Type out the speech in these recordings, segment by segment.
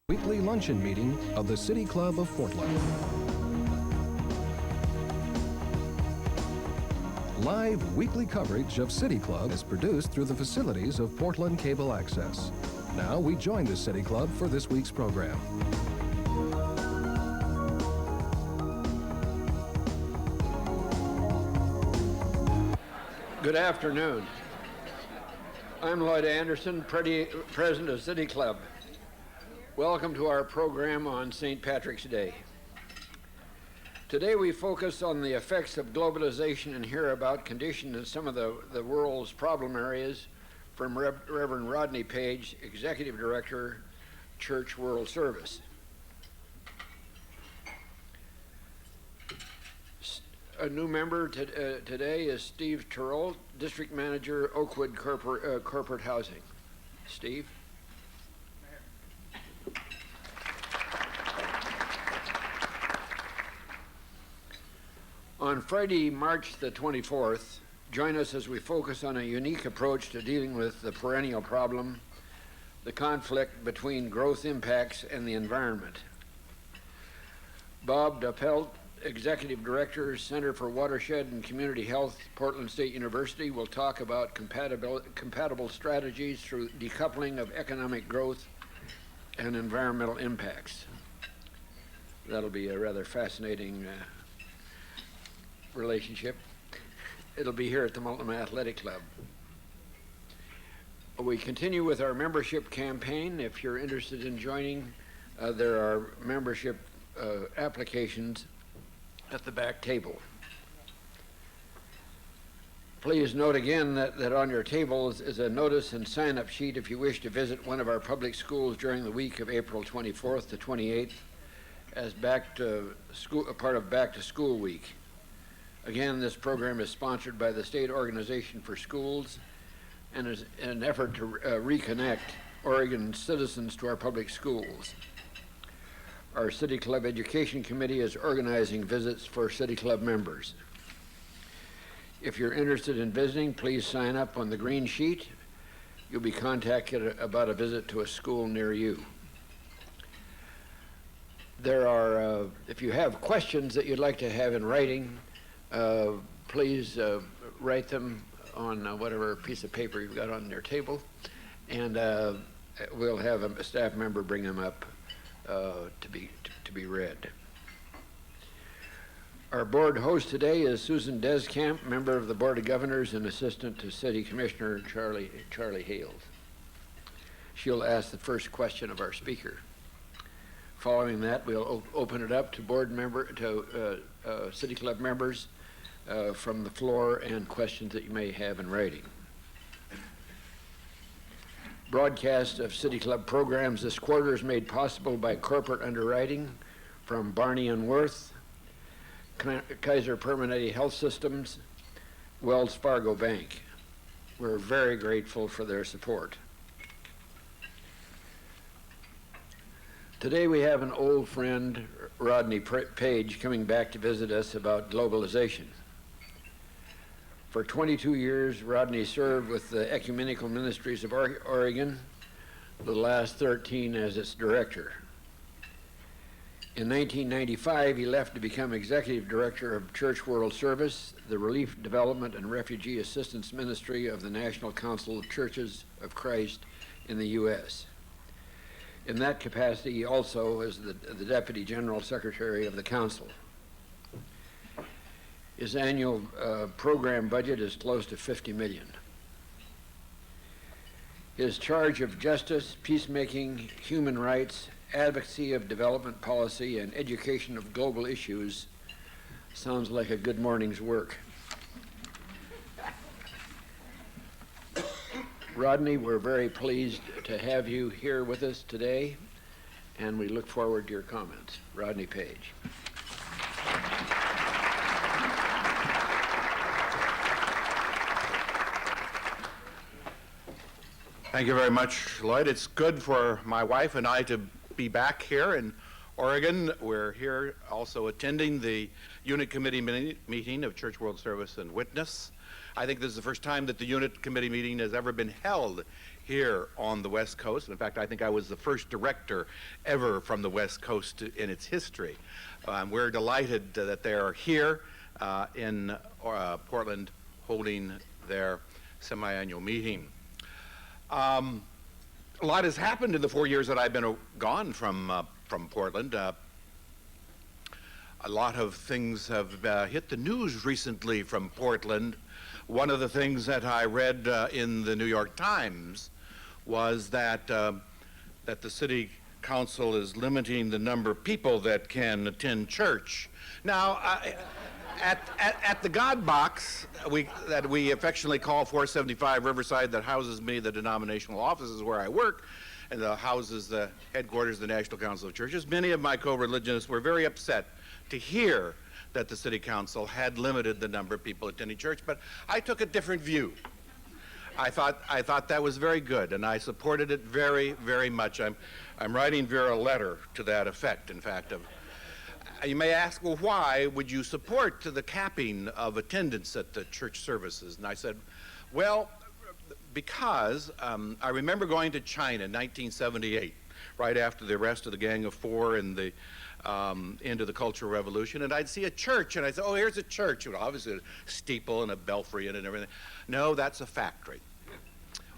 Weekly luncheon meeting of the City Club of Portland. Live weekly coverage of City Club is produced through the facilities of Portland Cable Access. Now we join the City Club for this week's program. Good afternoon. I'm Lloyd Anderson, President of City Club. Welcome to our program on St. Patrick's Day. Today we focus on the effects of globalization and hear about conditions in some of the world's problem areas from Reverend Rodney Page, Executive Director, Church World Service. A new member today is Steve Terrell, District Manager, Oakwood Corporate Housing. Steve? On Friday, March the 24th, join us as we focus on a unique approach to dealing with the perennial problem, the conflict between growth impacts and the environment. Bob DePelt, Executive Director, Center for Watershed and Community Health, Portland State University, will talk about compatible strategies through decoupling of economic growth and environmental impacts. That'll be a rather fascinating relationship. It'll be here at the Multnomah Athletic Club. We continue with our membership campaign. If you're interested in joining, there are membership applications at the back table. Please note again that on your tables is a notice and sign-up sheet if you wish to visit one of our public schools during the week of April 24th to 28th as a part of Back to School Week. Again, this program is sponsored by the State Organization for Schools and is an effort to reconnect Oregon citizens to our public schools. Our City Club Education Committee is organizing visits for City Club members. If you're interested in visiting, please sign up on the green sheet. You'll be contacted about a visit to a school near you. There are, if you have questions that you'd like to have in writing, please write them on whatever piece of paper you've got on your table, and we'll have a staff member bring them up to be read. Our board host today is Susan Descamp, member of the Board of Governors and assistant to City Commissioner Charlie Hales. She'll ask the first question of our speaker. Following that, we'll open it up to City Club members from the floor and questions that you may have in writing. Broadcast of City Club programs this quarter is made possible by corporate underwriting from Barney & Worth, Kaiser Permanente Health Systems, Wells Fargo Bank. We're very grateful for their support. Today we have an old friend, Rodney Page, coming back to visit us about globalization. For 22 years, Rodney served with the Ecumenical Ministries of Oregon, the last 13 as its director. In 1995, he left to become Executive Director of Church World Service, the Relief, Development, and Refugee Assistance Ministry of the National Council of Churches of Christ in the U.S. In that capacity, he also is the Deputy General Secretary of the Council. His annual program budget is close to $50 million. His charge of justice, peacemaking, human rights, advocacy of development policy, and education of global issues sounds like a good morning's work. Rodney, we're very pleased to have you here with us today, and we look forward to your comments. Rodney Page. Thank you very much, Lloyd. It's good for my wife and I to be back here in Oregon. We're here also attending the Unit Committee meeting of Church World Service and Witness. I think this is the first time that the Unit Committee meeting has ever been held here on the West Coast. In fact, I think I was the first director ever from the West Coast in its history. We're delighted that they are here in Portland holding their semi-annual meeting. A lot has happened in the 4 years that I've been gone from Portland. A lot of things have hit the news recently from Portland. One of the things that I read in the New York Times was that that the city council is limiting the number of people that can attend church. Now, at the God Box that we affectionately call 475 Riverside, that houses me, the denominational offices where I work, and houses the headquarters of the National Council of Churches, many of my co-religionists were very upset to hear that the city council had limited the number of people attending church, but I took a different view. I thought that was very good, and I supported it very, very much. I'm writing Vera a letter to that effect, in fact. You may ask, well, why would you support the capping of attendance at the church services? And I said, well, because I remember going to China in 1978, right after the arrest of the Gang of Four and the end of the Cultural Revolution, and I'd see a church, and I'd say, oh, here's a church. Well, obviously a steeple and a belfry in it and everything. No, that's a factory.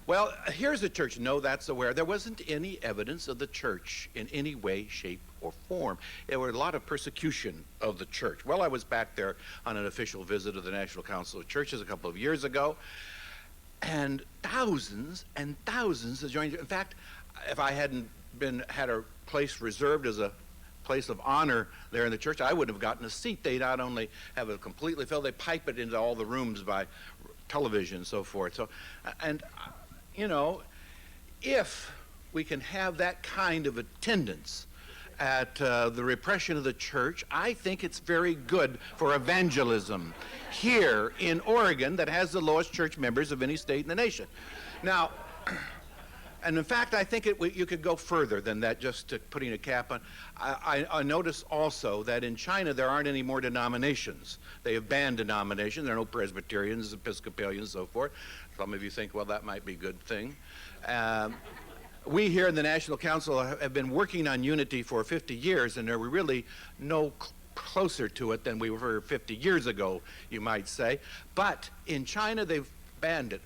Well, here's a church. No, that's where. There wasn't any evidence of the church in any way, shape, or form. There were a lot of persecution of the church. Well, I was back there on an official visit of the National Council of Churches a couple of years ago, and thousands have joined. In fact, if I hadn't had a place reserved as a place of honor there in the church, I wouldn't have gotten a seat. They not only have it completely filled, they pipe it into all the rooms by television and so forth. So, and you know, if we can have that kind of attendance at the repression of the church, I think it's very good for evangelism here in Oregon, that has the lowest church members of any state in the nation. Now, and in fact, I think you could go further than that, just to putting a cap on. I notice also that in China there aren't any more denominations. They have banned denominations. There are no Presbyterians, Episcopalians, and so forth. Some of you think, well, that might be a good thing. We here in the National Council have been working on unity for 50 years, and there were really no closer to it than we were 50 years ago, you might say. But in China, they've banned it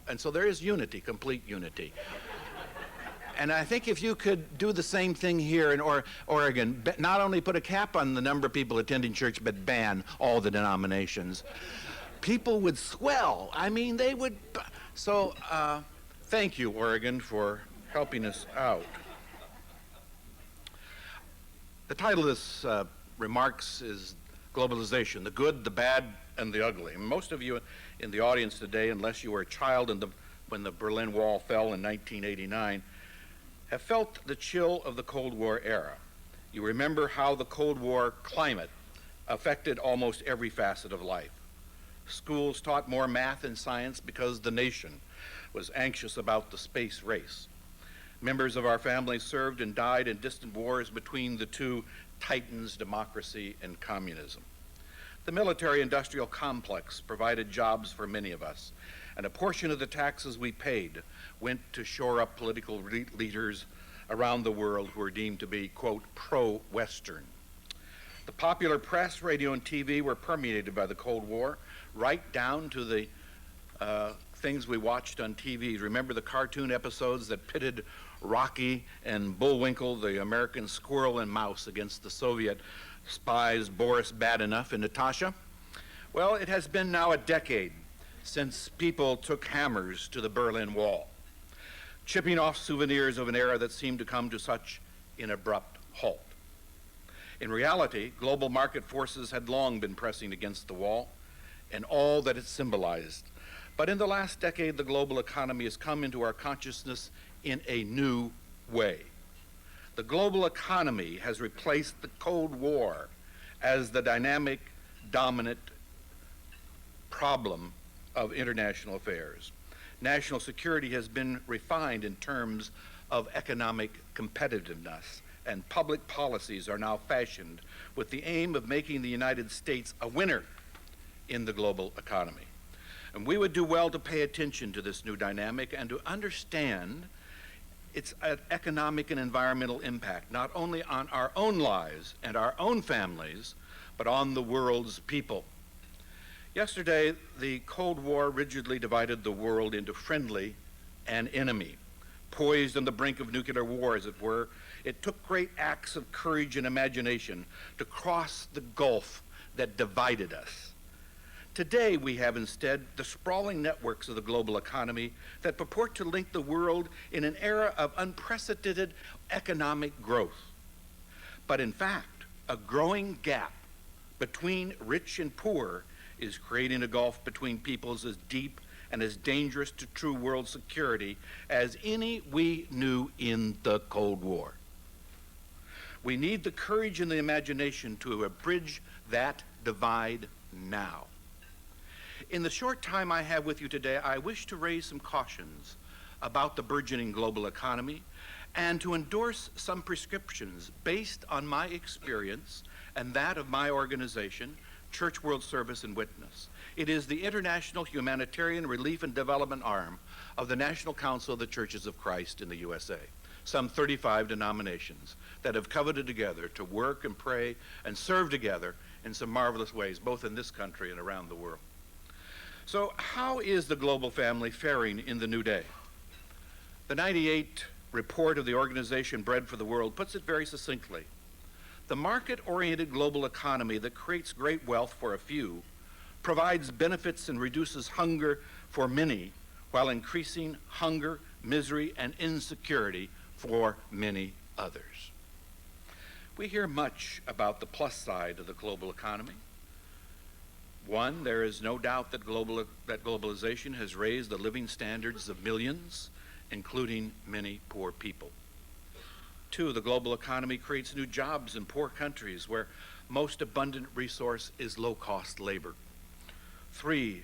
and so there is unity, complete unity. And I think if you could do the same thing here in Oregon, not only put a cap on the number of people attending church, but ban all the denominations, people would swell. I mean, they would. So thank you, Oregon, for helping us out. The title of this remarks is Globalization, the good, the bad, and the ugly. And most of you in the audience today, unless you were a child when the Berlin Wall fell in 1989, have felt the chill of the Cold War era. You remember how the Cold War climate affected almost every facet of life. Schools taught more math and science because the nation was anxious about the space race. Members of our family served and died in distant wars between the two titans, democracy and communism. The military-industrial complex provided jobs for many of us, and a portion of the taxes we paid went to shore up political leaders around the world who were deemed to be, quote, pro-Western. The popular press, radio, and TV were permeated by the Cold War, right down to the things we watched on TV. Remember the cartoon episodes that pitted Rocky and Bullwinkle, the American squirrel and mouse, against the Soviet spies Boris Badenov and Natasha? Well, it has been now a decade since people took hammers to the Berlin Wall, chipping off souvenirs of an era that seemed to come to such an abrupt halt. In reality, global market forces had long been pressing against the wall and all that it symbolized. But in the last decade, the global economy has come into our consciousness in a new way. The global economy has replaced the Cold War as the dynamic, dominant problem of international affairs. National security has been refined in terms of economic competitiveness, and public policies are now fashioned with the aim of making the United States a winner in the global economy. And we would do well to pay attention to this new dynamic and to understand its economic and environmental impact, not only on our own lives and our own families, but on the world's people. Yesterday, the Cold War rigidly divided the world into friendly and enemy. Poised on the brink of nuclear war, as it were, it took great acts of courage and imagination to cross the gulf that divided us. Today, we have instead the sprawling networks of the global economy that purport to link the world in an era of unprecedented economic growth. But in fact, a growing gap between rich and poor is creating a gulf between peoples as deep and as dangerous to true world security as any we knew in the Cold War. We need the courage and the imagination to bridge that divide now. In the short time I have with you today, I wish to raise some cautions about the burgeoning global economy and to endorse some prescriptions based on my experience and that of my organization, Church World Service and Witness. It is the international humanitarian relief and development arm of the National Council of the Churches of Christ in the USA, some 35 denominations that have covenanted together to work and pray and serve together in some marvelous ways, both in this country and around the world. So how is the global family faring in the new day? The 98 report of the organization Bread for the World puts it very succinctly. The market-oriented global economy that creates great wealth for a few provides benefits and reduces hunger for many while increasing hunger, misery, and insecurity for many others. We hear much about the plus side of the global economy. One, there is no doubt that globalization has raised the living standards of millions, including many poor people. Two, the global economy creates new jobs in poor countries where most abundant resource is low-cost labor. Three,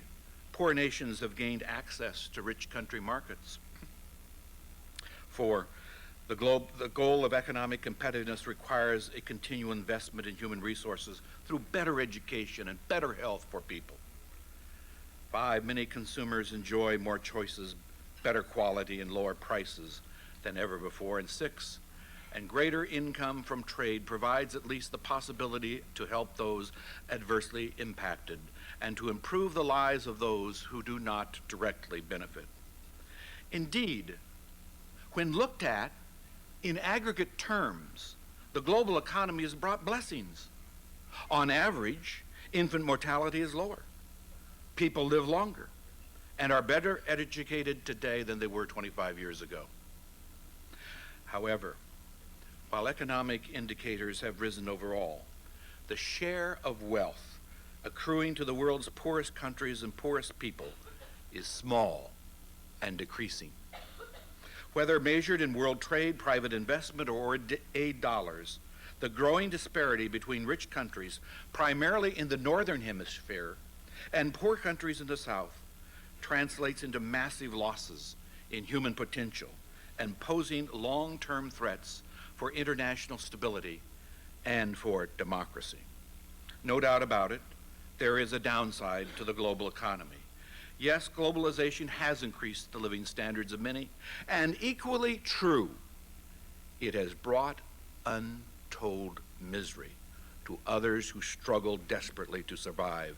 poor nations have gained access to rich country markets. Four, the goal of economic competitiveness requires a continual investment in human resources through better education and better health for people. Five, many consumers enjoy more choices, better quality, and lower prices than ever before. And six, and greater income from trade provides at least the possibility to help those adversely impacted and to improve the lives of those who do not directly benefit. Indeed, when looked at in aggregate terms, the global economy has brought blessings. On average, infant mortality is lower. People live longer and are better educated today than they were 25 years ago. However, while economic indicators have risen overall, the share of wealth accruing to the world's poorest countries and poorest people is small and decreasing. Whether measured in world trade, private investment, or aid dollars, the growing disparity between rich countries, primarily in the northern hemisphere, and poor countries in the south, translates into massive losses in human potential and posing long-term threats for international stability and for democracy. No doubt about it, there is a downside to the global economy. Yes, globalization has increased the living standards of many, and equally true, it has brought untold misery to others who struggle desperately to survive,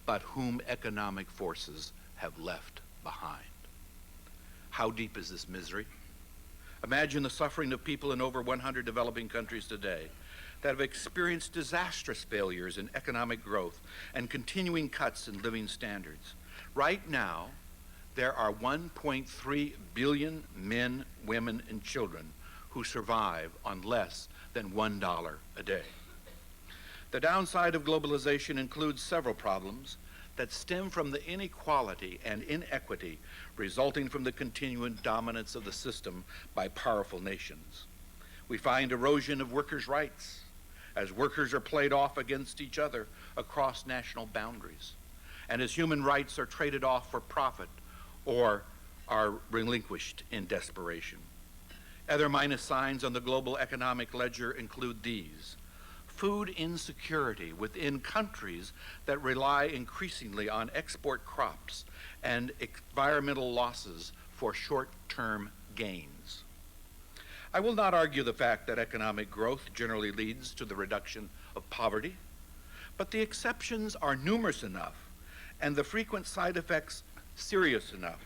but whom economic forces have left behind. How deep is this misery? Imagine the suffering of people in over 100 developing countries today that have experienced disastrous failures in economic growth and continuing cuts in living standards. Right now, there are 1.3 billion men, women, and children who survive on less than $1 a day. The downside of globalization includes several problems that stem from the inequality and inequity resulting from the continuing dominance of the system by powerful nations. We find erosion of workers' rights as workers are played off against each other across national boundaries, and as human rights are traded off for profit or are relinquished in desperation. Other minus signs on the global economic ledger include these: food insecurity within countries that rely increasingly on export crops and environmental losses for short-term gains. I will not argue the fact that economic growth generally leads to the reduction of poverty, but the exceptions are numerous enough and the frequent side effects serious enough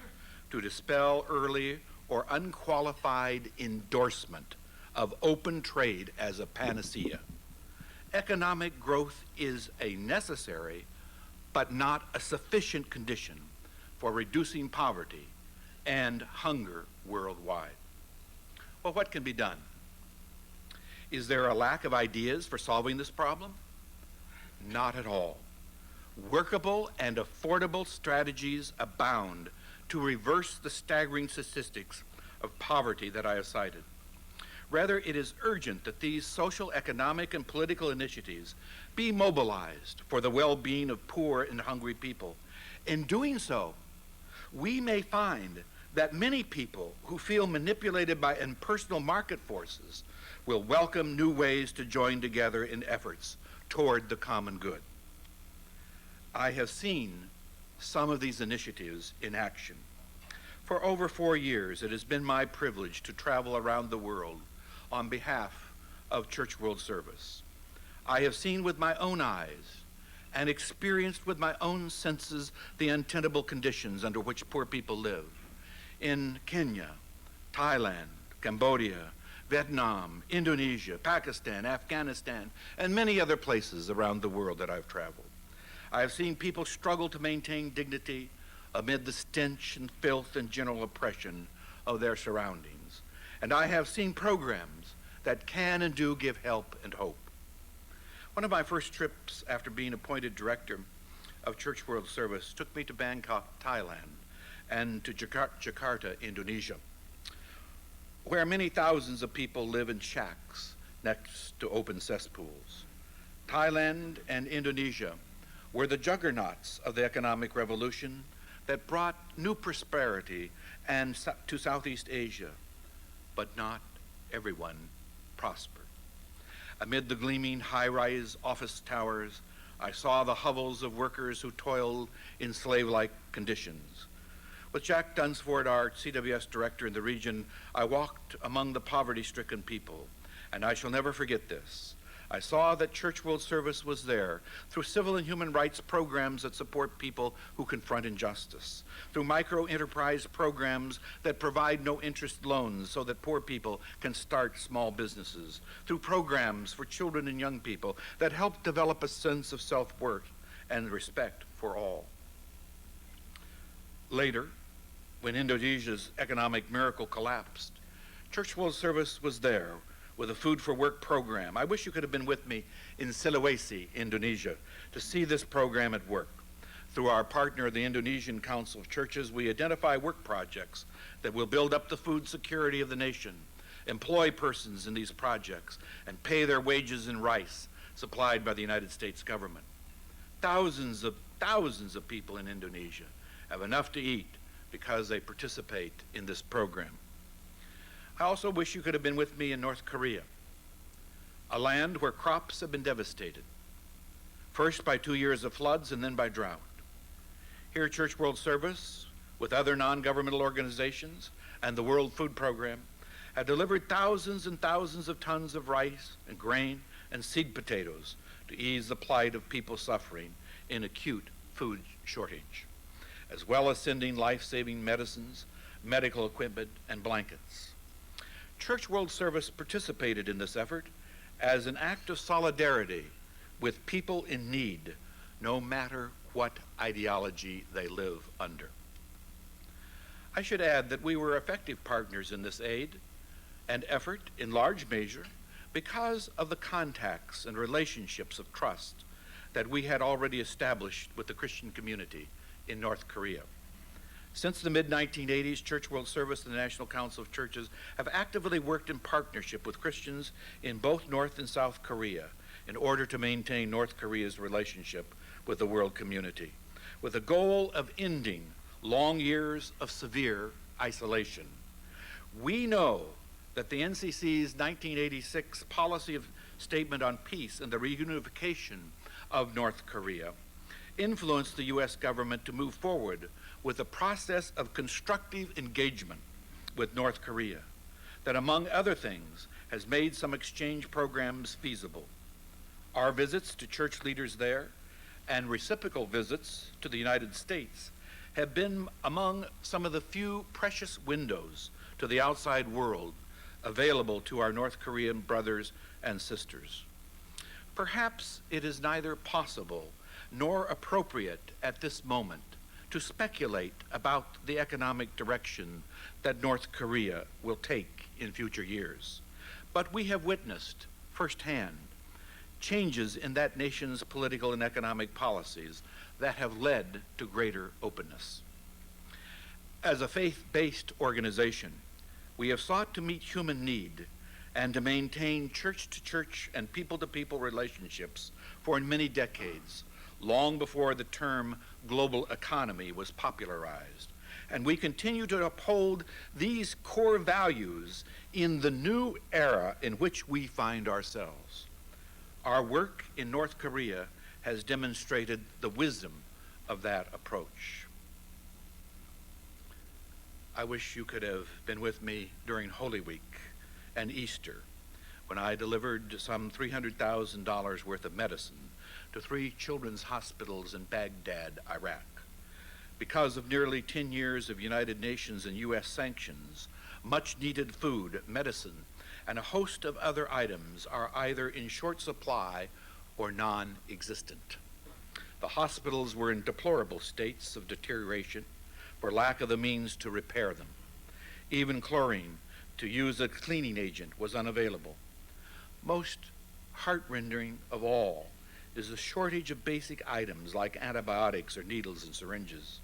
to dispel early or unqualified endorsement of open trade as a panacea. Economic growth is a necessary but not a sufficient condition for reducing poverty and hunger worldwide. Well, what can be done? Is there a lack of ideas for solving this problem? Not at all. Workable and affordable strategies abound to reverse the staggering statistics of poverty that I have cited. Rather, it is urgent that these social, economic, and political initiatives be mobilized for the well-being of poor and hungry people. In doing so, we may find that many people who feel manipulated by impersonal market forces will welcome new ways to join together in efforts toward the common good. I have seen some of these initiatives in action. For over 4 years, it has been my privilege to travel around the world on behalf of Church World Service. I have seen with my own eyes and experienced with my own senses the untenable conditions under which poor people live in Kenya, Thailand, Cambodia, Vietnam, Indonesia, Pakistan, Afghanistan, and many other places around the world that I've traveled. I have seen people struggle to maintain dignity amid the stench and filth and general oppression of their surroundings. And I have seen programs that can and do give help and hope. One of my first trips after being appointed director of Church World Service took me to Bangkok, Thailand, and to Jakarta, Indonesia, where many thousands of people live in shacks next to open cesspools. Thailand and Indonesia were the juggernauts of the economic revolution that brought new prosperity to Southeast Asia, but not everyone prospered. Amid the gleaming high-rise office towers, I saw the hovels of workers who toiled in slave-like conditions. With Jack Dunsford, our CWS director in the region, I walked among the poverty-stricken people, and I shall never forget this. I saw that Church World Service was there through civil and human rights programs that support people who confront injustice, through micro-enterprise programs that provide no-interest loans so that poor people can start small businesses, through programs for children and young people that help develop a sense of self-worth and respect for all. Later, when Indonesia's economic miracle collapsed, Church World Service was there with a Food for Work program. I wish you could have been with me in Sulawesi, Indonesia, to see this program at work. Through our partner, the Indonesian Council of Churches, we identify work projects that will build up the food security of the nation, employ persons in these projects, and pay their wages in rice supplied by the United States government. Thousands of people in Indonesia have enough to eat because they participate in this program. I also wish you could have been with me in North Korea, a land where crops have been devastated, first by 2 years of floods and then by drought. Here, Church World Service, with other non-governmental organizations and the World Food Program, have delivered thousands and thousands of tons of rice and grain and seed potatoes to ease the plight of people suffering in acute food shortage, as well as sending life-saving medicines, medical equipment, and blankets. Church World Service participated in this effort as an act of solidarity with people in need, no matter what ideology they live under. I should add that we were effective partners in this aid and effort in large measure because of the contacts and relationships of trust that we had already established with the Christian community in North Korea. Since the mid-1980s, Church World Service and the National Council of Churches have actively worked in partnership with Christians in both North and South Korea in order to maintain North Korea's relationship with the world community, with the goal of ending long years of severe isolation. We know that the NCC's 1986 policy of statement on peace and the reunification of North Korea influenced the U.S. government to move forward with a process of constructive engagement with North Korea that, among other things, has made some exchange programs feasible. Our visits to church leaders there and reciprocal visits to the United States have been among some of the few precious windows to the outside world available to our North Korean brothers and sisters. Perhaps it is neither possible nor appropriate at this moment to speculate about the economic direction that North Korea will take in future years. But we have witnessed firsthand changes in that nation's political and economic policies that have led to greater openness. As a faith-based organization, we have sought to meet human need and to maintain church-to-church and people-to-people relationships for many decades, long before the term global economy was popularized. And we continue to uphold these core values in the new era in which we find ourselves. Our work in North Korea has demonstrated the wisdom of that approach. I wish you could have been with me during Holy Week and Easter, when I delivered some $300,000 worth of medicine to 3 children's hospitals in Baghdad, Iraq. Because of nearly 10 years of United Nations and U.S. sanctions, much needed food, medicine, and a host of other items are either in short supply or non-existent. The hospitals were in deplorable states of deterioration for lack of the means to repair them. Even chlorine, to use a cleaning agent, was unavailable. Most heart-rending of all is the shortage of basic items like antibiotics or needles and syringes.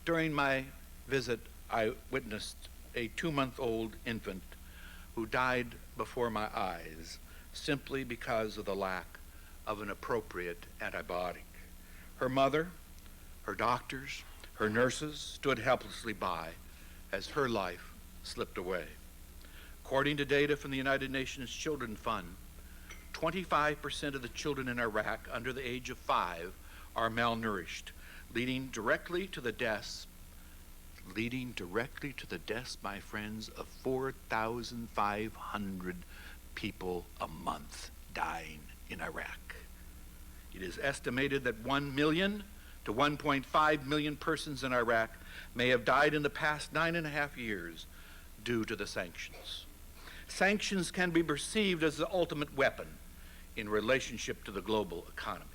During my visit, I witnessed a 2-month-old infant who died before my eyes simply because of the lack of an appropriate antibiotic. Her mother, her doctors, her nurses stood helplessly by as her life slipped away. According to data from the United Nations Children Fund, 25% of the children in Iraq under the age of 5 are malnourished, leading directly to the deaths, my friends, of 4,500 people a month dying in Iraq. It is estimated that 1 million to 1.5 million persons in Iraq may have died in the past 9.5 years due to the sanctions. Sanctions can be perceived as the ultimate weapon in relationship to the global economy.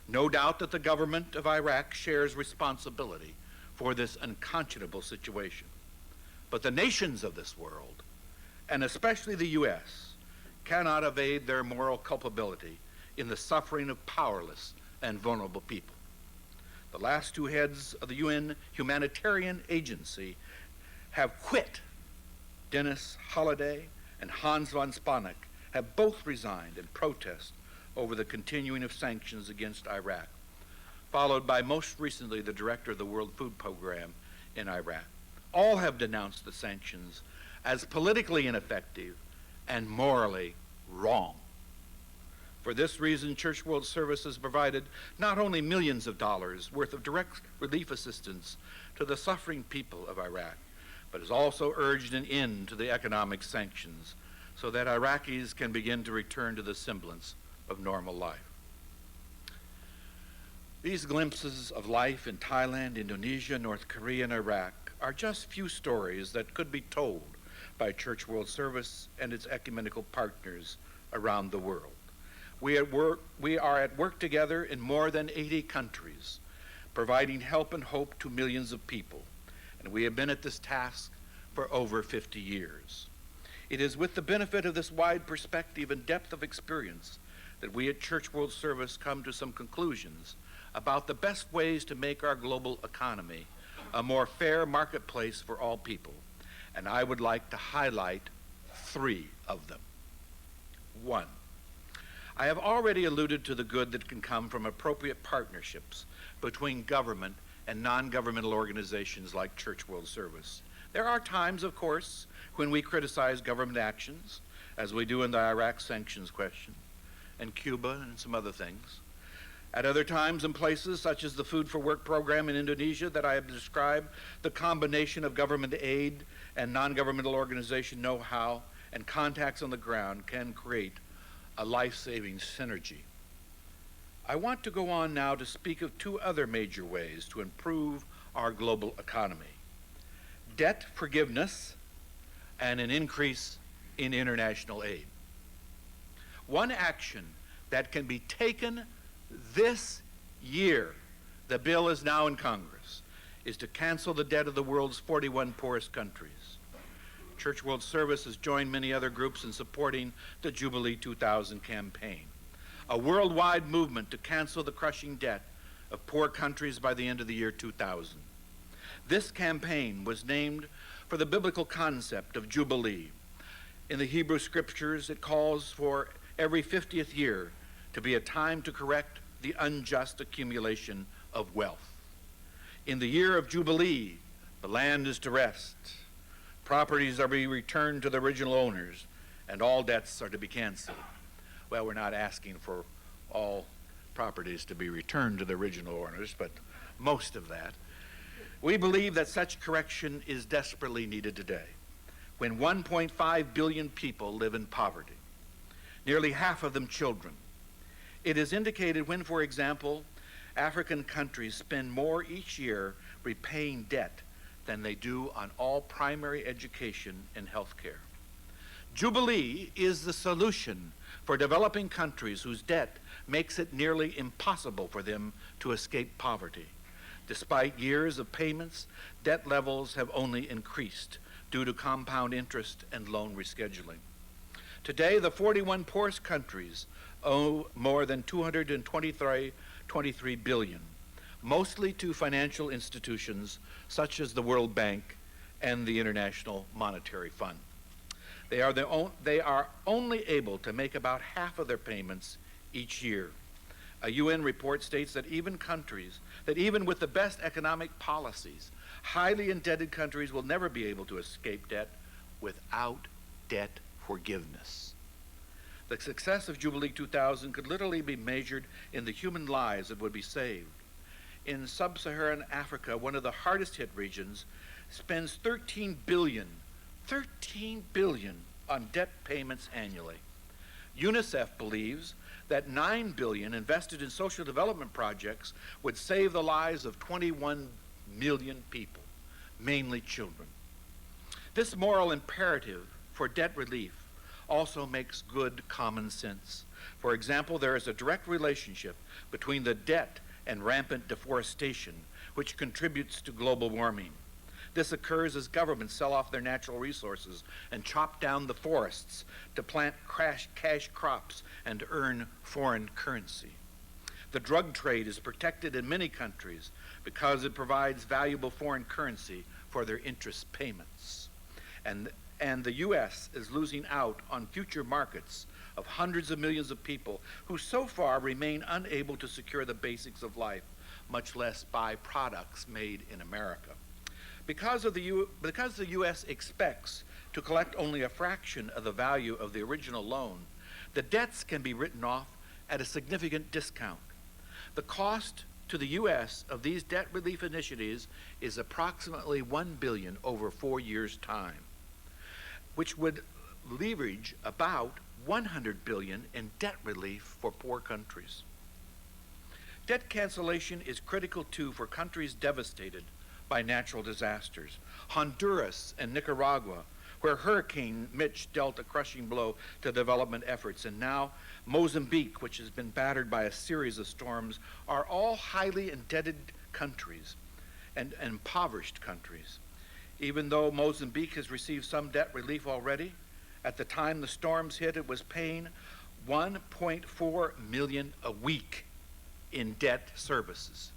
No doubt that the government of Iraq shares responsibility for this unconscionable situation. But the nations of this world, and especially the U.S., cannot evade their moral culpability in the suffering of powerless and vulnerable people. The last 2 heads of the UN humanitarian agency have quit. Dennis Holliday and Hans von Spanek have both resigned in protest over the continuing of sanctions against Iraq, followed by most recently the director of the World Food Program in Iraq. All have denounced the sanctions as politically ineffective and morally wrong. For this reason, Church World Service has provided not only millions of dollars worth of direct relief assistance to the suffering people of Iraq, but has also urged an end to the economic sanctions so that Iraqis can begin to return to the semblance of normal life. These glimpses of life in Thailand, Indonesia, North Korea, and Iraq are just few stories that could be told by Church World Service and its ecumenical partners around the world. We are at work together in more than 80 countries, providing help and hope to millions of people, and we have been at this task for over 50 years. It is with the benefit of this wide perspective and depth of experience that we at Church World Service come to some conclusions about the best ways to make our global economy a more fair marketplace for all people, and I would like to highlight 3 of them. 1, I have already alluded to the good that can come from appropriate partnerships between government and non-governmental organizations like Church World Service. There are times, of course, when we criticize government actions, as we do in the Iraq sanctions question, and Cuba and some other things. At other times and places, such as the Food for Work program in Indonesia that I have described, the combination of government aid and non-governmental organization know-how and contacts on the ground can create a life-saving synergy. I want to go on now to speak of two other major ways to improve our global economy: debt forgiveness and an increase in international aid. One action that can be taken this year, the bill is now in Congress, is to cancel the debt of the world's 41 poorest countries. Church World Service has joined many other groups in supporting the Jubilee 2000 campaign, a worldwide movement to cancel the crushing debt of poor countries by the end of the year 2000. This campaign was named for the biblical concept of Jubilee. In the Hebrew scriptures, it calls for every 50th year to be a time to correct the unjust accumulation of wealth. In the year of Jubilee, the land is to rest, properties are to be returned to the original owners, and all debts are to be canceled. Well, we're not asking for all properties to be returned to the original owners, but most of that. We believe that such correction is desperately needed today, when 1.5 billion people live in poverty, nearly half of them children. It is indicated when, for example, African countries spend more each year repaying debt than they do on all primary education and health care. Jubilee is the solution for developing countries whose debt makes it nearly impossible for them to escape poverty. Despite years of payments, debt levels have only increased due to compound interest and loan rescheduling. Today, the 41 poorest countries owe more than $223 billion, mostly to financial institutions such as the World Bank and the International Monetary Fund. They are only able to make about half of their payments each year. A UN report states that even with the best economic policies, highly indebted countries will never be able to escape debt without debt forgiveness. The success of Jubilee 2000 could literally be measured in the human lives that would be saved. In sub-Saharan Africa, one of the hardest hit regions, spends $13 billion on debt payments annually. UNICEF believes that $9 billion invested in social development projects would save the lives of 21 million people, mainly children. This moral imperative for debt relief also makes good common sense. For example, there is a direct relationship between the debt and rampant deforestation, which contributes to global warming. This occurs as governments sell off their natural resources and chop down the forests to plant cash crops and to earn foreign currency. The drug trade is protected in many countries because it provides valuable foreign currency for their interest payments. And the U.S. is losing out on future markets of hundreds of millions of people who so far remain unable to secure the basics of life, much less buy products made in America. Because the U.S. expects to collect only a fraction of the value of the original loan, the debts can be written off at a significant discount. The cost to the U.S. of these debt relief initiatives is approximately $1 billion over 4 years' time, which would leverage about $100 billion in debt relief for poor countries. Debt cancellation is critical too for countries devastated by natural disasters. Honduras and Nicaragua, where Hurricane Mitch dealt a crushing blow to development efforts, and now Mozambique, which has been battered by a series of storms, are all highly indebted countries and impoverished countries. Even though Mozambique has received some debt relief already, at the time the storms hit, it was paying $1.4 million a week in debt services.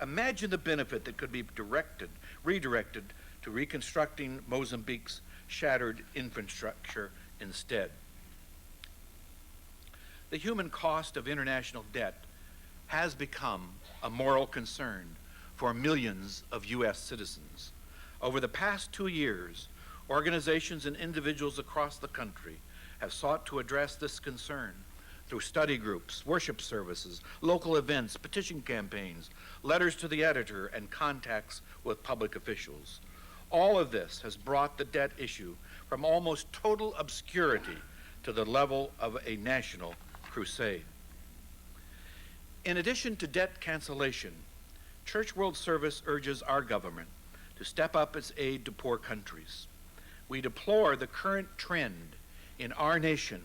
Imagine the benefit that could be redirected to reconstructing Mozambique's shattered infrastructure instead. The human cost of international debt has become a moral concern for millions of U.S. citizens. Over the past 2 years, Organizations and individuals across the country have sought to address this concern through study groups, worship services, local events, petition campaigns, letters to the editor, and contacts with public officials. All of this has brought the debt issue from almost total obscurity to the level of a national crusade. In addition to debt cancellation, Church World Service urges our government to step up its aid to poor countries. We deplore the current trend in our nation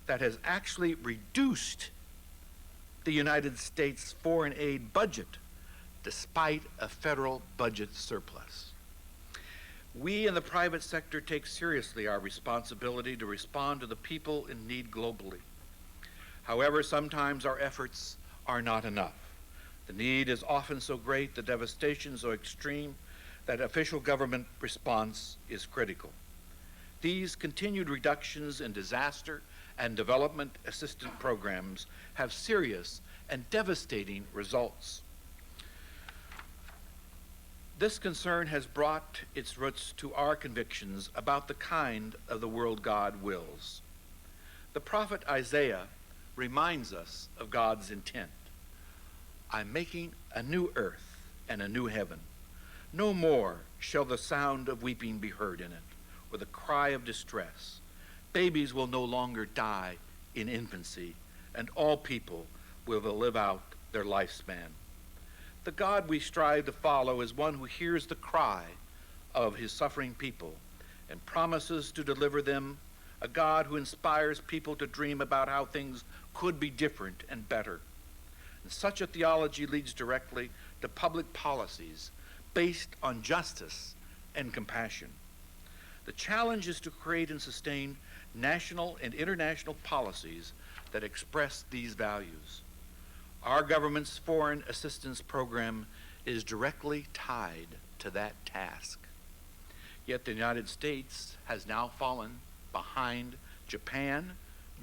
that has actually reduced the United States foreign aid budget despite a federal budget surplus. We in the private sector take seriously our responsibility to respond to the people in need globally. However, sometimes our efforts are not enough. The need is often so great, the devastation so extreme, that official government response is critical. These continued reductions in disaster and development assistance programs have serious and devastating results. This concern has brought its roots to our convictions about the kind of the world God wills. The prophet Isaiah reminds us of God's intent. I'm making a new earth and a new heaven. No more shall the sound of weeping be heard in it, or the cry of distress. Babies will no longer die in infancy, and all people will live out their lifespan. The God we strive to follow is one who hears the cry of his suffering people and promises to deliver them, a God who inspires people to dream about how things could be different and better. And such a theology leads directly to public policies based on justice and compassion. The challenge is to create and sustain national and international policies that express these values. Our government's foreign assistance program is directly tied to that task. Yet the United States has now fallen behind Japan,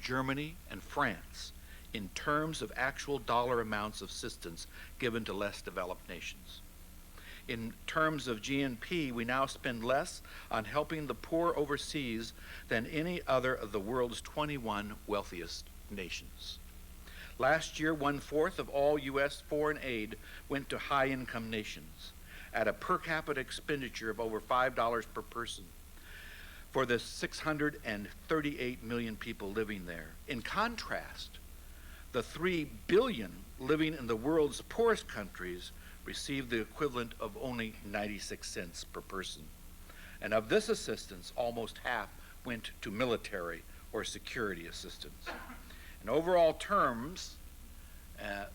Germany, and France in terms of actual dollar amounts of assistance given to less developed nations. In terms of GNP, we now spend less on helping the poor overseas than any other of the world's 21 wealthiest nations. Last year, 1/4 of all U.S. foreign aid went to high-income nations at a per capita expenditure of over $5 per person for the 638 million people living there. In contrast, the 3 billion living in the world's poorest countries received the equivalent of only 96 cents per person. And of this assistance, almost half went to military or security assistance. In overall terms, I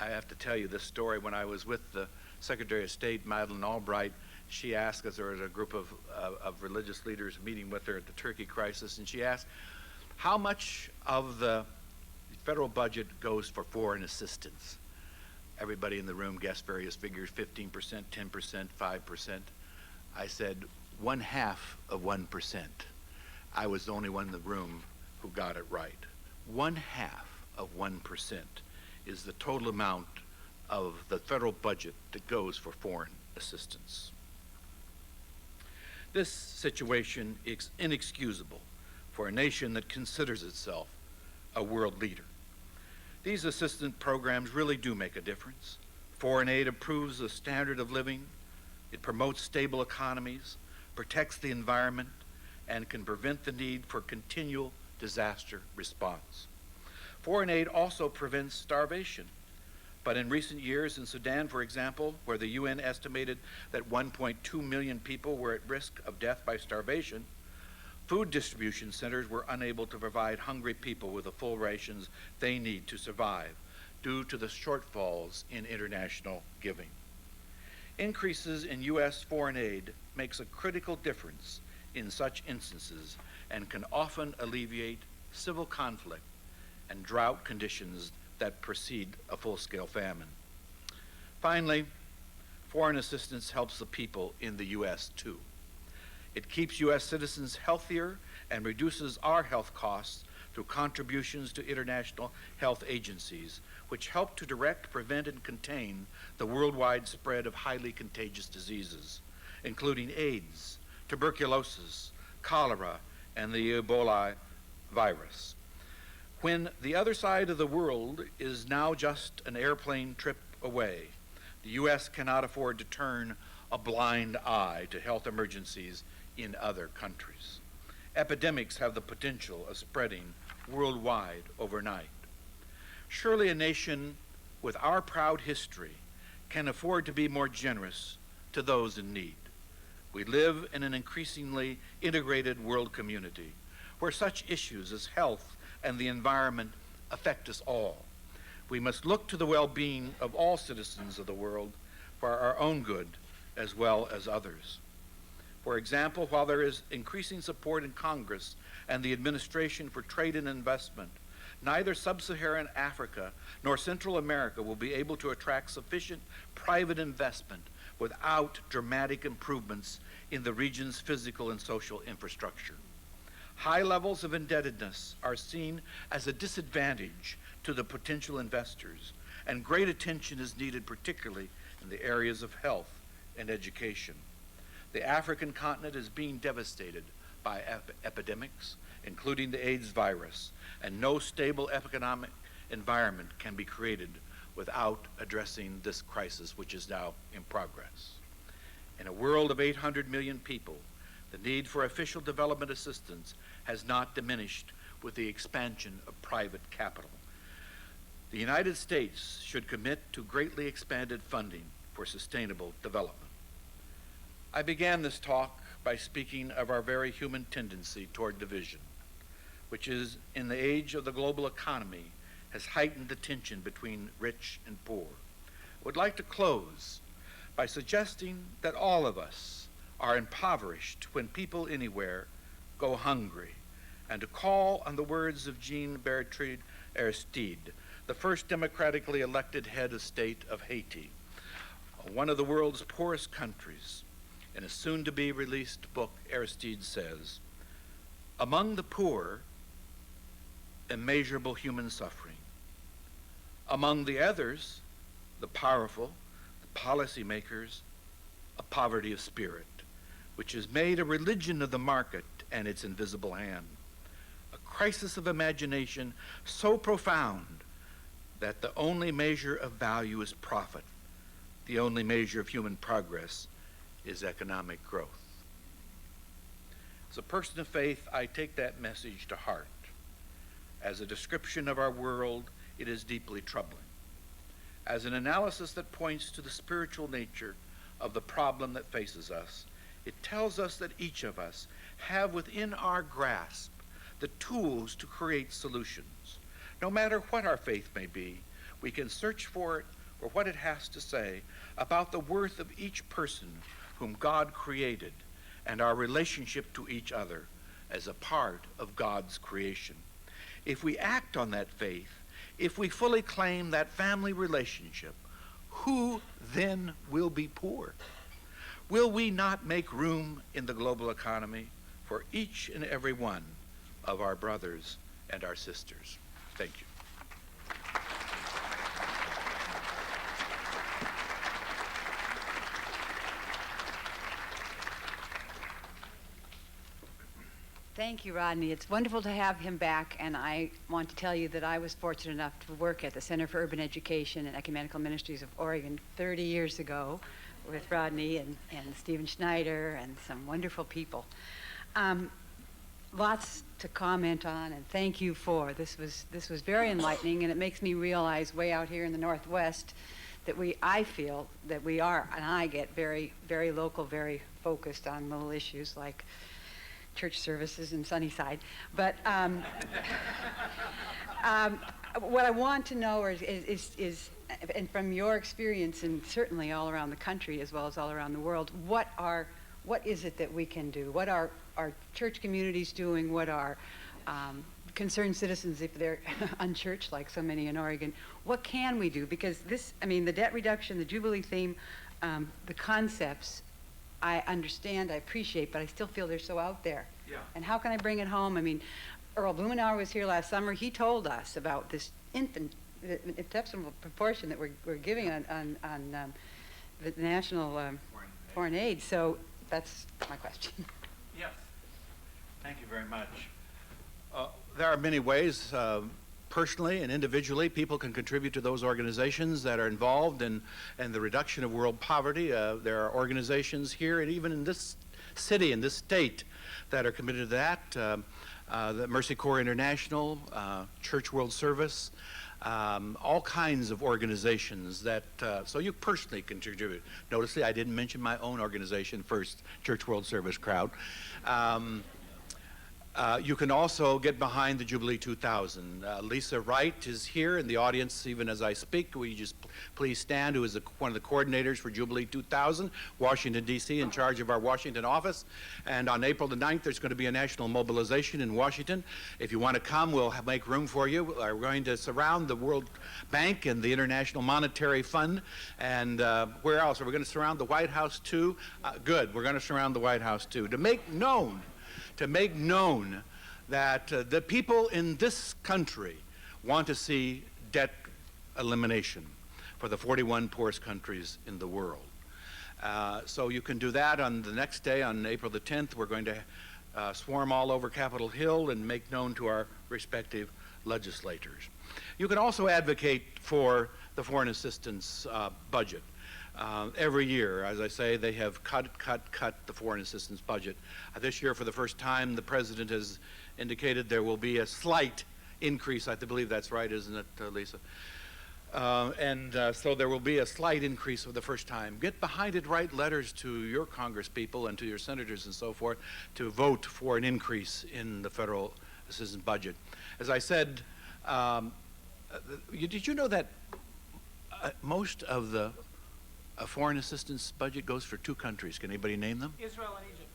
have to tell you this story. When I was with the Secretary of State, Madeleine Albright, she asked us, there was a group of religious leaders meeting with her at the Turkey crisis, and she asked, how much of the federal budget goes for foreign assistance? Everybody in the room guessed various figures, 15%, 10%, 5%. I said, 1/2 of 1%. I was the only one in the room who got it right. 1/2 of 1% is the total amount of the federal budget that goes for foreign assistance. This situation is inexcusable for a nation that considers itself a world leader. These assistance programs really do make a difference. Foreign aid improves the standard of living, it promotes stable economies, protects the environment, and can prevent the need for continual disaster response. Foreign aid also prevents starvation. But in recent years in Sudan, for example, where the UN estimated that 1.2 million people were at risk of death by starvation, food distribution centers were unable to provide hungry people with the full rations they need to survive due to the shortfalls in international giving. Increases in U.S. foreign aid makes a critical difference in such instances and can often alleviate civil conflict and drought conditions that precede a full-scale famine. Finally, foreign assistance helps the people in the U.S. too. It keeps U.S. citizens healthier and reduces our health costs through contributions to international health agencies, which help to direct, prevent, and contain the worldwide spread of highly contagious diseases, including AIDS, tuberculosis, cholera, and the Ebola virus. When the other side of the world is now just an airplane trip away, the U.S. cannot afford to turn a blind eye to health emergencies in other countries. Epidemics have the potential of spreading worldwide overnight. Surely a nation with our proud history can afford to be more generous to those in need. We live in an increasingly integrated world community where such issues as health and the environment affect us all. We must look to the well-being of all citizens of the world for our own good as well as others. For example, while there is increasing support in Congress and the administration for trade and investment, neither sub-Saharan Africa nor Central America will be able to attract sufficient private investment without dramatic improvements in the region's physical and social infrastructure. High levels of indebtedness are seen as a disadvantage to the potential investors, and great attention is needed particularly in the areas of health and education. The African continent is being devastated by epidemics, including the AIDS virus, and no stable economic environment can be created without addressing this crisis, which is now in progress. In a world of 800 million people, the need for official development assistance has not diminished with the expansion of private capital. The United States should commit to greatly expanded funding for sustainable development. I began this talk by speaking of our very human tendency toward division, which is, in the age of the global economy, has heightened the tension between rich and poor. I would like to close by suggesting that all of us are impoverished when people anywhere go hungry, and to call on the words of Jean-Bertrand Aristide, the first democratically elected head of state of Haiti, one of the world's poorest countries. In a soon-to-be released book, Aristide says, "Among the poor, immeasurable human suffering. Among the others, the powerful, the policymakers, a poverty of spirit, which has made a religion of the market and its invisible hand. A crisis of imagination so profound that the only measure of value is profit. The only measure of human progress is economic growth." As a person of faith, I take that message to heart. As a description of our world, it is deeply troubling. As an analysis that points to the spiritual nature of the problem that faces us, it tells us that each of us have within our grasp the tools to create solutions. No matter what our faith may be, we can search for it or what it has to say about the worth of each person whom God created and our relationship to each other as a part of God's creation. If we act on that faith, if we fully claim that family relationship, who then will be poor? Will we not make room in the global economy for each and every one of our brothers and our sisters? Thank you. Thank you, Rodney. It's wonderful to have him back, and I want to tell you that I was fortunate enough to work at the Center for Urban Education and Ecumenical Ministries of Oregon 30 years ago with Rodney and Stephen Schneider and some wonderful people. Lots to comment on, and thank you for. This was very enlightening, and it makes me realize way out here in the Northwest that I feel that we are, and I get very, very local, very focused on little issues like church services in Sunnyside. But what I want to know is, and from your experience, and certainly all around the country as well as all around the world, what is it that we can do? What are our church communities doing? What are concerned citizens, if they're unchurched like so many in Oregon, what can we do? Because the debt reduction, the Jubilee theme, the concepts, I understand, I appreciate, but I still feel they're so out there. Yeah. And how can I bring it home? I mean, Earl Blumenauer was here last summer. He told us about this infinitesimal proportion that we're giving on the national foreign aid. So That's my question. Yes. Thank you very much. There are many ways, personally and individually, people can contribute to those organizations that are involved in the reduction of world poverty. There are organizations here and even in this city, in this state, that are committed to that. The Mercy Corps International, Church World Service, all kinds of organizations that, so you personally can contribute. Notice I didn't mention my own organization first, Church World Service crowd. You can also get behind the Jubilee 2000. Lisa Wright is here in the audience even as I speak. Will you just please stand, who is one of the coordinators for Jubilee 2000, Washington, D.C., in charge of our Washington office. And on April the 9th, there's going to be a national mobilization in Washington. If you want to come, we'll make room for you. We're going to surround the World Bank and the International Monetary Fund. And where else? Are we going to surround the White House too? Good, we're going to surround the White House too. To make known that the people in this country want to see debt elimination for the 41 poorest countries in the world. So you can do that on the next day, on April the 10th. We're going to swarm all over Capitol Hill and make known to our respective legislators. You can also advocate for the foreign assistance budget. Every year, as I say, they have cut the foreign assistance budget. This year, for the first time, the President has indicated there will be a slight increase. I believe that's right, isn't it, Lisa? So there will be a slight increase for the first time. Get behind it, write letters to your congresspeople and to your senators and so forth to vote for an increase in the federal assistance budget. As I said, did you know that most of the foreign assistance budget goes for two countries? Can anybody name them? Israel and Egypt.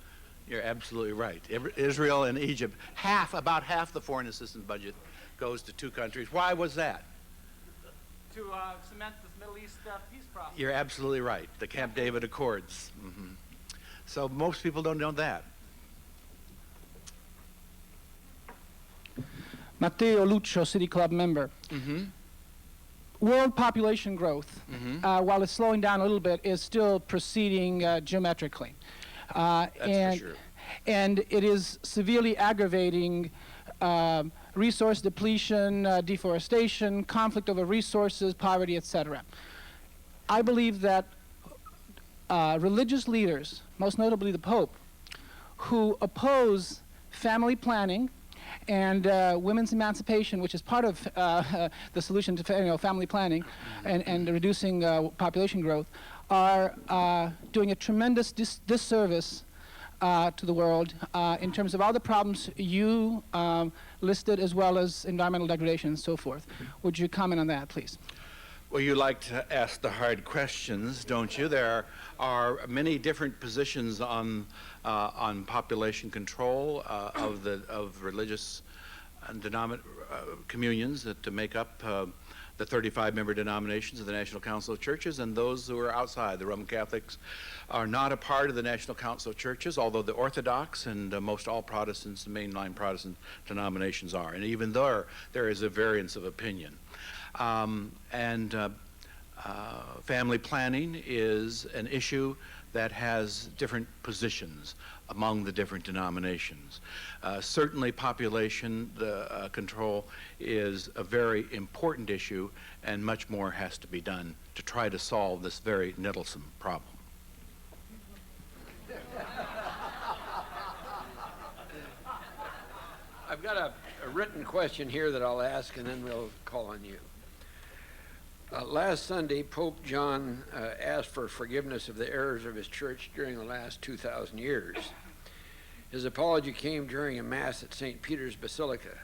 You're absolutely right. Israel and Egypt. About half the foreign assistance budget goes to two countries. Why was that? To cement the Middle East peace process. You're absolutely right. The Camp David Accords. Mm-hmm. So most people don't know that. Matteo Luccio, City Club member. Mm-hmm. World population growth, while it's slowing down a little bit, is still proceeding geometrically. That's for sure. And it is severely aggravating resource depletion, deforestation, conflict over resources, poverty, etc. I believe that religious leaders, most notably the Pope, who oppose family planning and women's emancipation, which is part of the solution to family planning and reducing population growth, are doing a tremendous disservice to the world in terms of all the problems you listed, as well as environmental degradation and so forth. Would you comment on that, please? Well, you like to ask the hard questions, don't you? There are many different positions on population control of religious communions that make up the 35-member denominations of the National Council of Churches, and those who are outside. The Roman Catholics are not a part of the National Council of Churches, although the Orthodox and most all Protestants, the mainline Protestant denominations are. And even there is a variance of opinion. Family planning is an issue that has different positions among the different denominations. Certainly population control is a very important issue, and much more has to be done to try to solve this very nettlesome problem. I've got a written question here that I'll ask, and then we'll call on you. Last Sunday, Pope John asked for forgiveness of the errors of his church during the last 2,000 years. His apology came during a Mass at St. Peter's Basilica.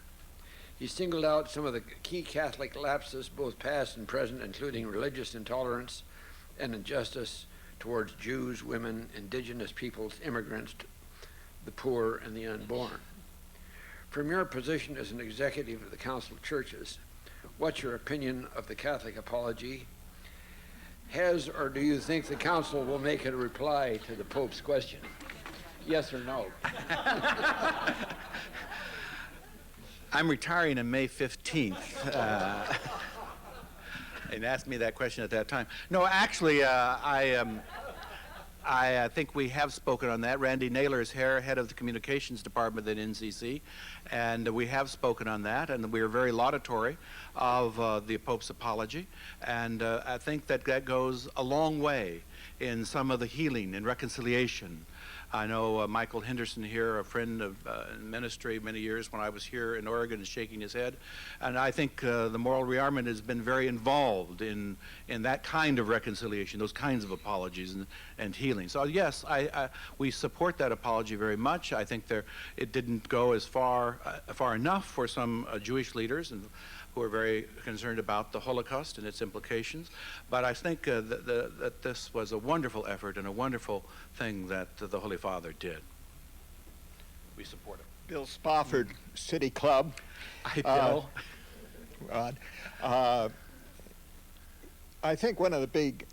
He singled out some of the key Catholic lapses, both past and present, including religious intolerance and injustice towards Jews, women, indigenous peoples, immigrants, the poor, and the unborn. From your position as an executive of the Council of Churches, what's your opinion of the Catholic apology? Has or do you think the Council will make a reply to the Pope's question? Yes or no? I'm retiring on May 15th. And asked me that question at that time. No, actually, I think we have spoken on that. Randy Naylor is here, head of the communications department at NCC, and we have spoken on that, and we are very laudatory of the Pope's apology, and I think that that goes a long way in some of the healing and reconciliation. I know Michael Henderson here, a friend of ministry many years when I was here in Oregon, is shaking his head. And I think the moral rearmament has been very involved in that kind of reconciliation, those kinds of apologies and healing. So yes, we support that apology very much. I think it didn't go as far enough for some Jewish leaders and who are very concerned about the Holocaust and its implications. But I think that this was a wonderful effort and a wonderful thing that the Holy Father did. We support him. Bill Spofford, City Club. Hi, Bill. Rod. I think one of the big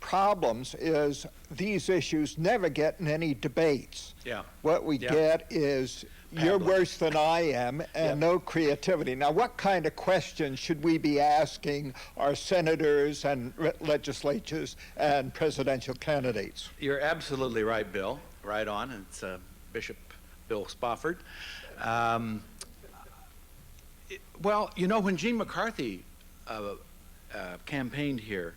problems is these issues never get in any debates. Yeah. What we get is you're worse than I am, and no creativity. Now, what kind of questions should we be asking our senators and legislatures and presidential candidates? You're absolutely right, Bill. Right on. It's Bishop Bill Spofford. Well, you know, when Gene McCarthy campaigned here,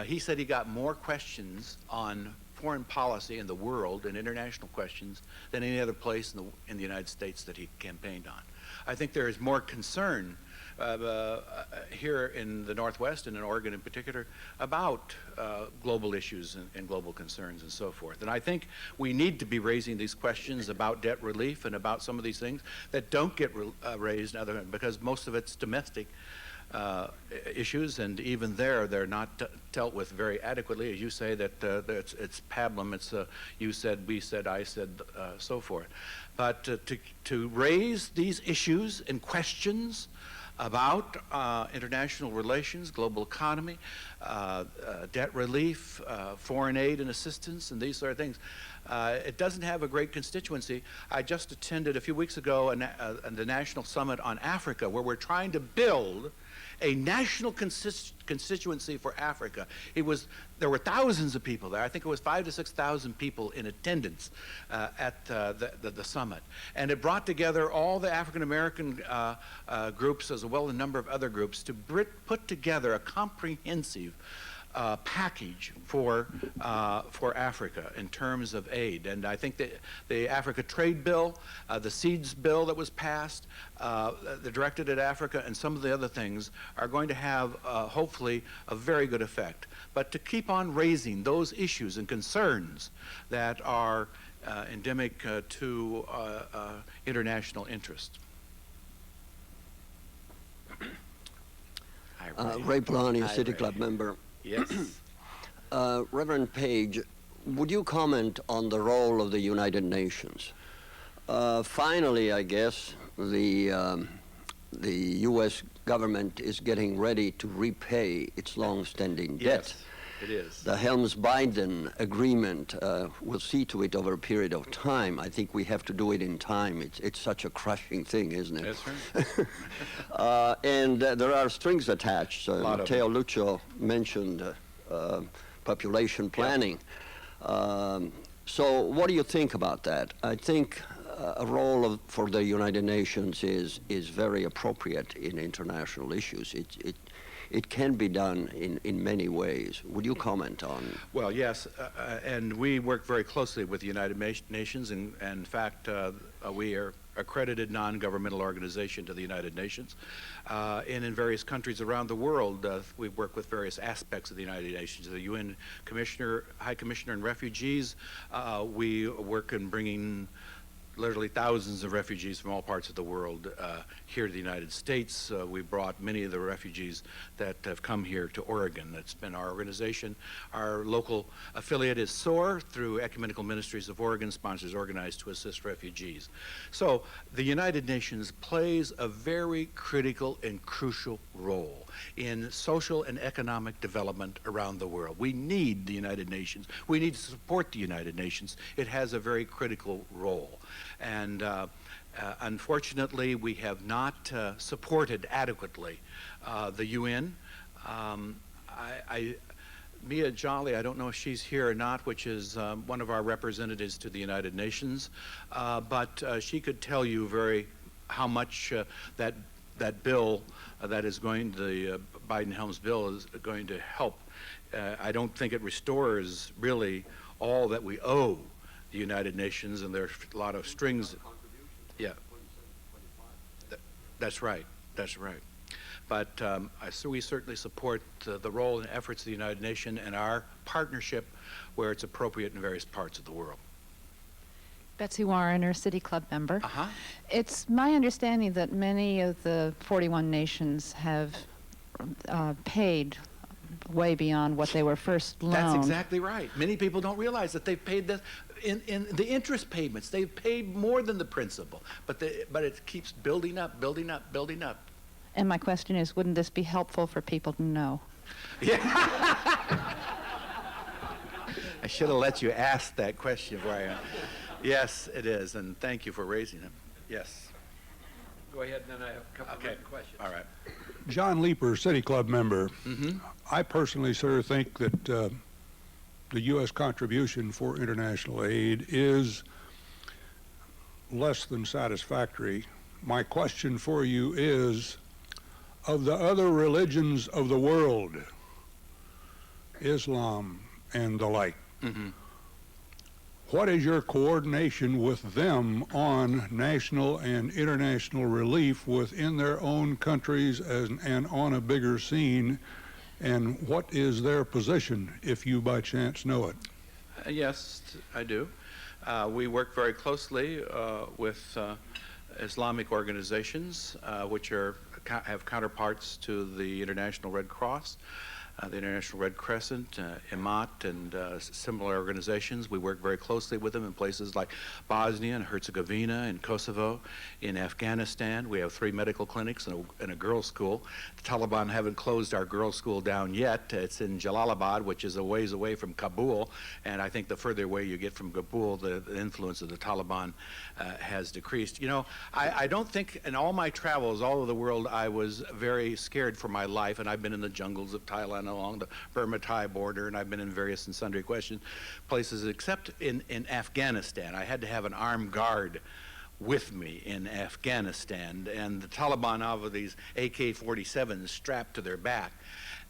he said he got more questions on foreign policy in the world and international questions than any other place in the United States that he campaigned on. I think there is more concern here in the Northwest and in Oregon in particular about global issues and global concerns and so forth. And I think we need to be raising these questions about debt relief and about some of these things that don't get raised because most of it's domestic issues, and even there they're not dealt with very adequately. As you say, that it's pablum, it's you said, we said, I said, so forth. But to raise these issues and questions about international relations, global economy, debt relief, foreign aid and assistance, and these sort of things, it doesn't have a great constituency. I just attended a few weeks ago the National Summit on Africa, where we're trying to build a national constituency for Africa. There were thousands of people there. I think it was 5,000 to 6,000 people in attendance at the summit. And it brought together all the African American groups as well as a number of other groups to put together a comprehensive package for Africa in terms of aid. And I think that the Africa Trade Bill, the Seeds Bill that was passed, the Directed at Africa, and some of the other things are going to have hopefully a very good effect. But to keep on raising those issues and concerns that are endemic to international interest. Ray Plani, a City Club member. Yes. Reverend Page, would you comment on the role of the United Nations? Finally, I guess, the U.S. government is getting ready to repay its long-standing debt. Yes, it is. The Helms-Biden agreement will see to it over a period of time. I think we have to do it in time. It's such a crushing thing, isn't it? That's right. And there are strings attached. Matteo Lucio mentioned population planning. So what do you think about that? I think a role for the United Nations is very appropriate in international issues. It can be done in many ways. Would you comment on? Well, yes, and we work very closely with the United Nations. And in fact, we are accredited non-governmental organization to the United Nations. And in various countries around the world, we work with various aspects of the United Nations. The UN High Commissioner on Refugees, we work in bringing literally thousands of refugees from all parts of the world here to the United States. We brought many of the refugees that have come here to Oregon. That's been our organization. Our local affiliate is SOAR, through Ecumenical Ministries of Oregon, sponsors Organized to Assist Refugees. So the United Nations plays a very critical and crucial role in social and economic development around the world. We need the United Nations. We need to support the United Nations. It has a very critical role. And unfortunately, we have not supported adequately the UN. Mia Jolly, I don't know if she's here or not, which is one of our representatives to the United Nations, but she could tell you how much that bill that is going, the Biden-Helms bill is going to help. I don't think it restores really all that we owe the United Nations, and there's a lot of strings. Yeah, that's right. That's right. But so we certainly support the role and efforts of the United Nations and our partnership where it's appropriate in various parts of the world. Betsy Warrener, City Club member. Uh-huh. It's my understanding that many of the 41 nations have paid way beyond what they were first loaned. That's exactly right. Many people don't realize that they've paid this in the interest payments. They've paid more than the principal, but it keeps building up, building up, building up. And my question is, wouldn't this be helpful for people to know? Yeah. I should have let you ask that question, Brian. Yes, it is, and thank you for raising it. Yes. Go ahead, and then I have a couple of questions. All right. John Leeper, City Club member. Mm-hmm. I personally, sir, think that the U.S. contribution for international aid is less than satisfactory. My question for you is, of the other religions of the world, Islam and the like, Mm-hmm. what is your coordination with them on national and international relief within their own countries and on a bigger scene? And what is their position, if you by chance know it? Yes, I do. We work very closely with Islamic organizations, which have counterparts to the International Red Cross, the International Red Crescent, IMAT, and similar organizations. We work very closely with them in places like Bosnia and Herzegovina and Kosovo. In Afghanistan, we have 3 medical clinics and a girls' school. The Taliban haven't closed our girls' school down yet. It's in Jalalabad, which is a ways away from Kabul, and I think the further away you get from Kabul, the influence of the Taliban has decreased. You know, I don't think in all my travels all over the world I was very scared for my life, and I've been in the jungles of Thailand along the Burma-Thai border, and I've been in various and sundry places, except in Afghanistan. I had to have an armed guard with me in Afghanistan, and the Taliban have these AK-47s strapped to their back.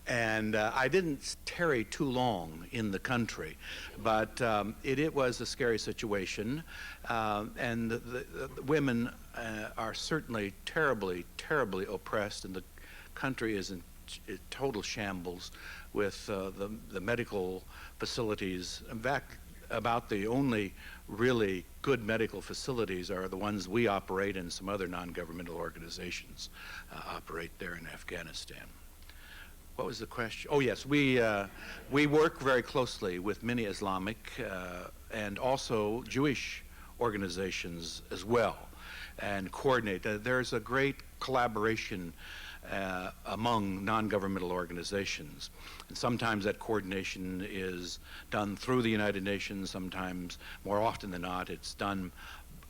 And I didn't tarry too long in the country, but it was a scary situation, and the women are certainly terribly, terribly oppressed, and the country is in total shambles with the medical facilities. In fact, about the only really good medical facilities are the ones we operate, and some other non-governmental organizations operate there in Afghanistan. What was the question? Oh yes, we work very closely with many Islamic and also Jewish organizations as well, and coordinate. There's a great collaboration among non-governmental organizations. And sometimes that coordination is done through the United Nations, sometimes, more often than not, it's done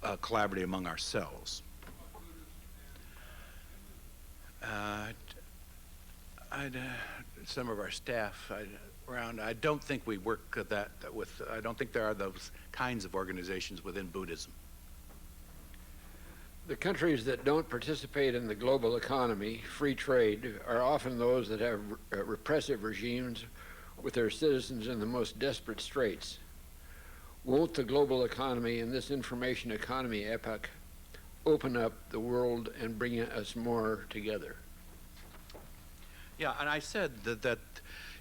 collaboratively among ourselves. Some of our staff around, I don't think we work I don't think there are those kinds of organizations within Buddhism. The countries that don't participate in the global economy, free trade, are often those that have repressive regimes with their citizens in the most desperate straits. Won't the global economy and this information economy epoch open up the world and bring us more together? Yeah, and I said that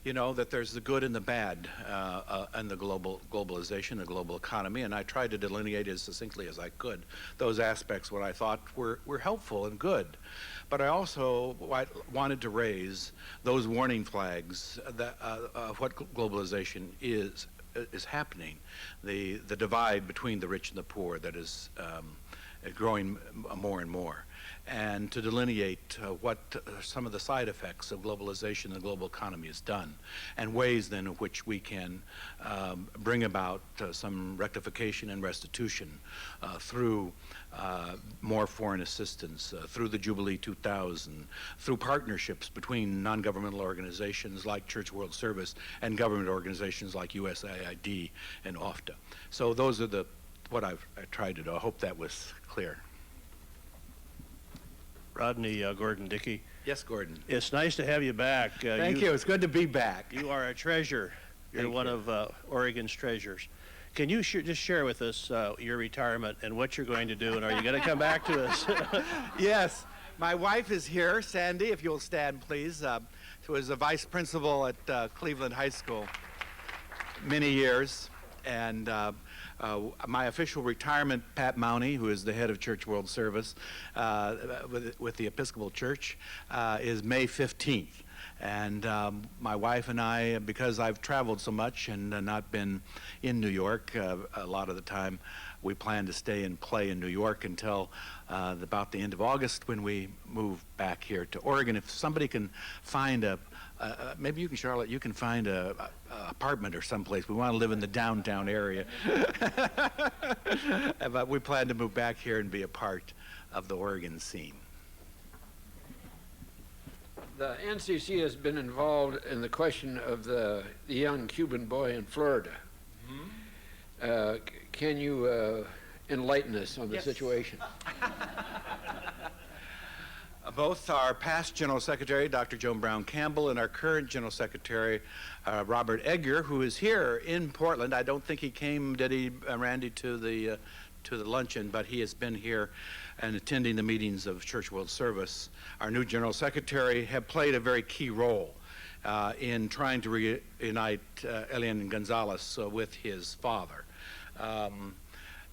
you know, that there's the good and the bad and the globalization, the global economy, and I tried to delineate as succinctly as I could those aspects what I thought were helpful and good. But I also wanted to raise those warning flags that of what globalization is happening, the divide between the rich and the poor that is growing more and more, and to delineate what some of the side effects of globalization and the global economy has done, and ways then in which we can bring about some rectification and restitution through more foreign assistance, through the Jubilee 2000, through partnerships between non-governmental organizations like Church World Service and government organizations like USAID and OFTA. So those are what I tried to do. I hope that was clear. Rodney Gordon Dickey. Yes, Gordon. It's nice to have you back. Thank you. It's good to be back. You are a treasure. You're one of Oregon's treasures. Can you just share with us your retirement and what you're going to do, and are you going to come back to us? Yes. My wife is here, Sandy, if you'll stand, please. She was a vice principal at Cleveland High School many years, and my official retirement, Pat Mounty, who is the head of Church World Service with the Episcopal Church, is May 15th. And my wife and I, because I've traveled so much and not been in New York a lot of the time, we plan to stay and play in New York until about the end of August when we move back here to Oregon. If somebody can find maybe you can, Charlotte, you can find a apartment or someplace. We want to live in the downtown area. But we plan to move back here and be a part of the Oregon scene. The NCC has been involved in the question of the young Cuban boy in Florida. Mm-hmm. Can you enlighten us on the situation? Both our past General Secretary, Dr. Joan Brown Campbell, and our current General Secretary, Robert Edgar, who is here in Portland. I don't think he came, did he, Randy, to the luncheon, but he has been here and attending the meetings of Church World Service. Our new General Secretary have played a very key role in trying to reunite Elian Gonzalez with his father.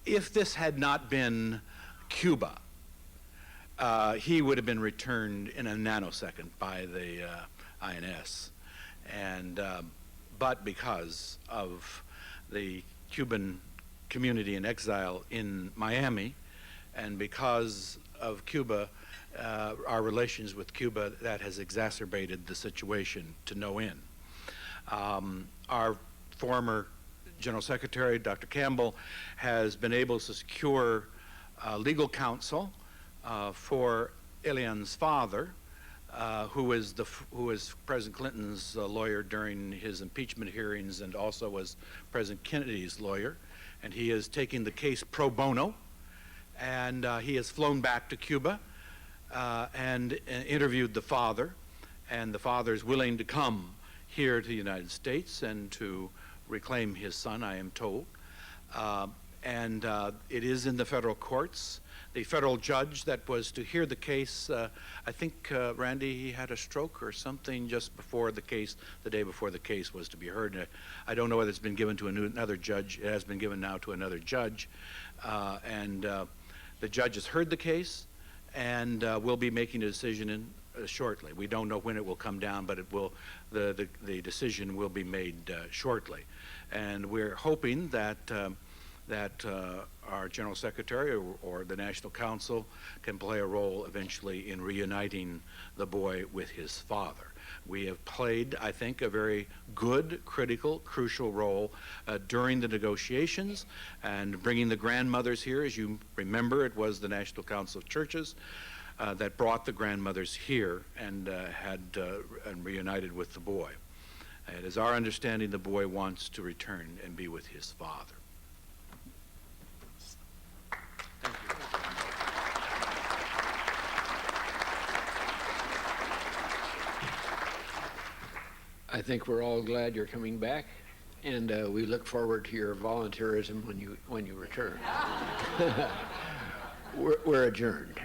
If this had not been Cuba, he would have been returned in a nanosecond by the INS. But because of the Cuban community in exile in Miami, and because of Cuba, our relations with Cuba, that has exacerbated the situation to no end. Our former General Secretary, Dr. Campbell, has been able to secure legal counsel for Elian's father, who was President Clinton's lawyer during his impeachment hearings and also was President Kennedy's lawyer. And he is taking the case pro bono, and he has flown back to Cuba and interviewed the father, and the father is willing to come here to the United States and to reclaim his son, I am told. It is in the federal courts. The federal judge that was to hear the case, I think, Randy, he had a stroke or something just before the case, the day before the case was to be heard. I don't know whether it's been given to another judge. It has been given now to another judge. The judge has heard the case and will be making a decision shortly. We don't know when it will come down, but it will. The decision will be made shortly. And we're hoping that our General Secretary or the National Council can play a role eventually in reuniting the boy with his father. We have played, I think, a very good, critical, crucial role during the negotiations and bringing the grandmothers here. As you remember, it was the National Council of Churches that brought the grandmothers here and and reunited with the boy. It is our understanding the boy wants to return and be with his father. Thank you. I think we're all glad you're coming back, and we look forward to your volunteerism when you return. We're adjourned.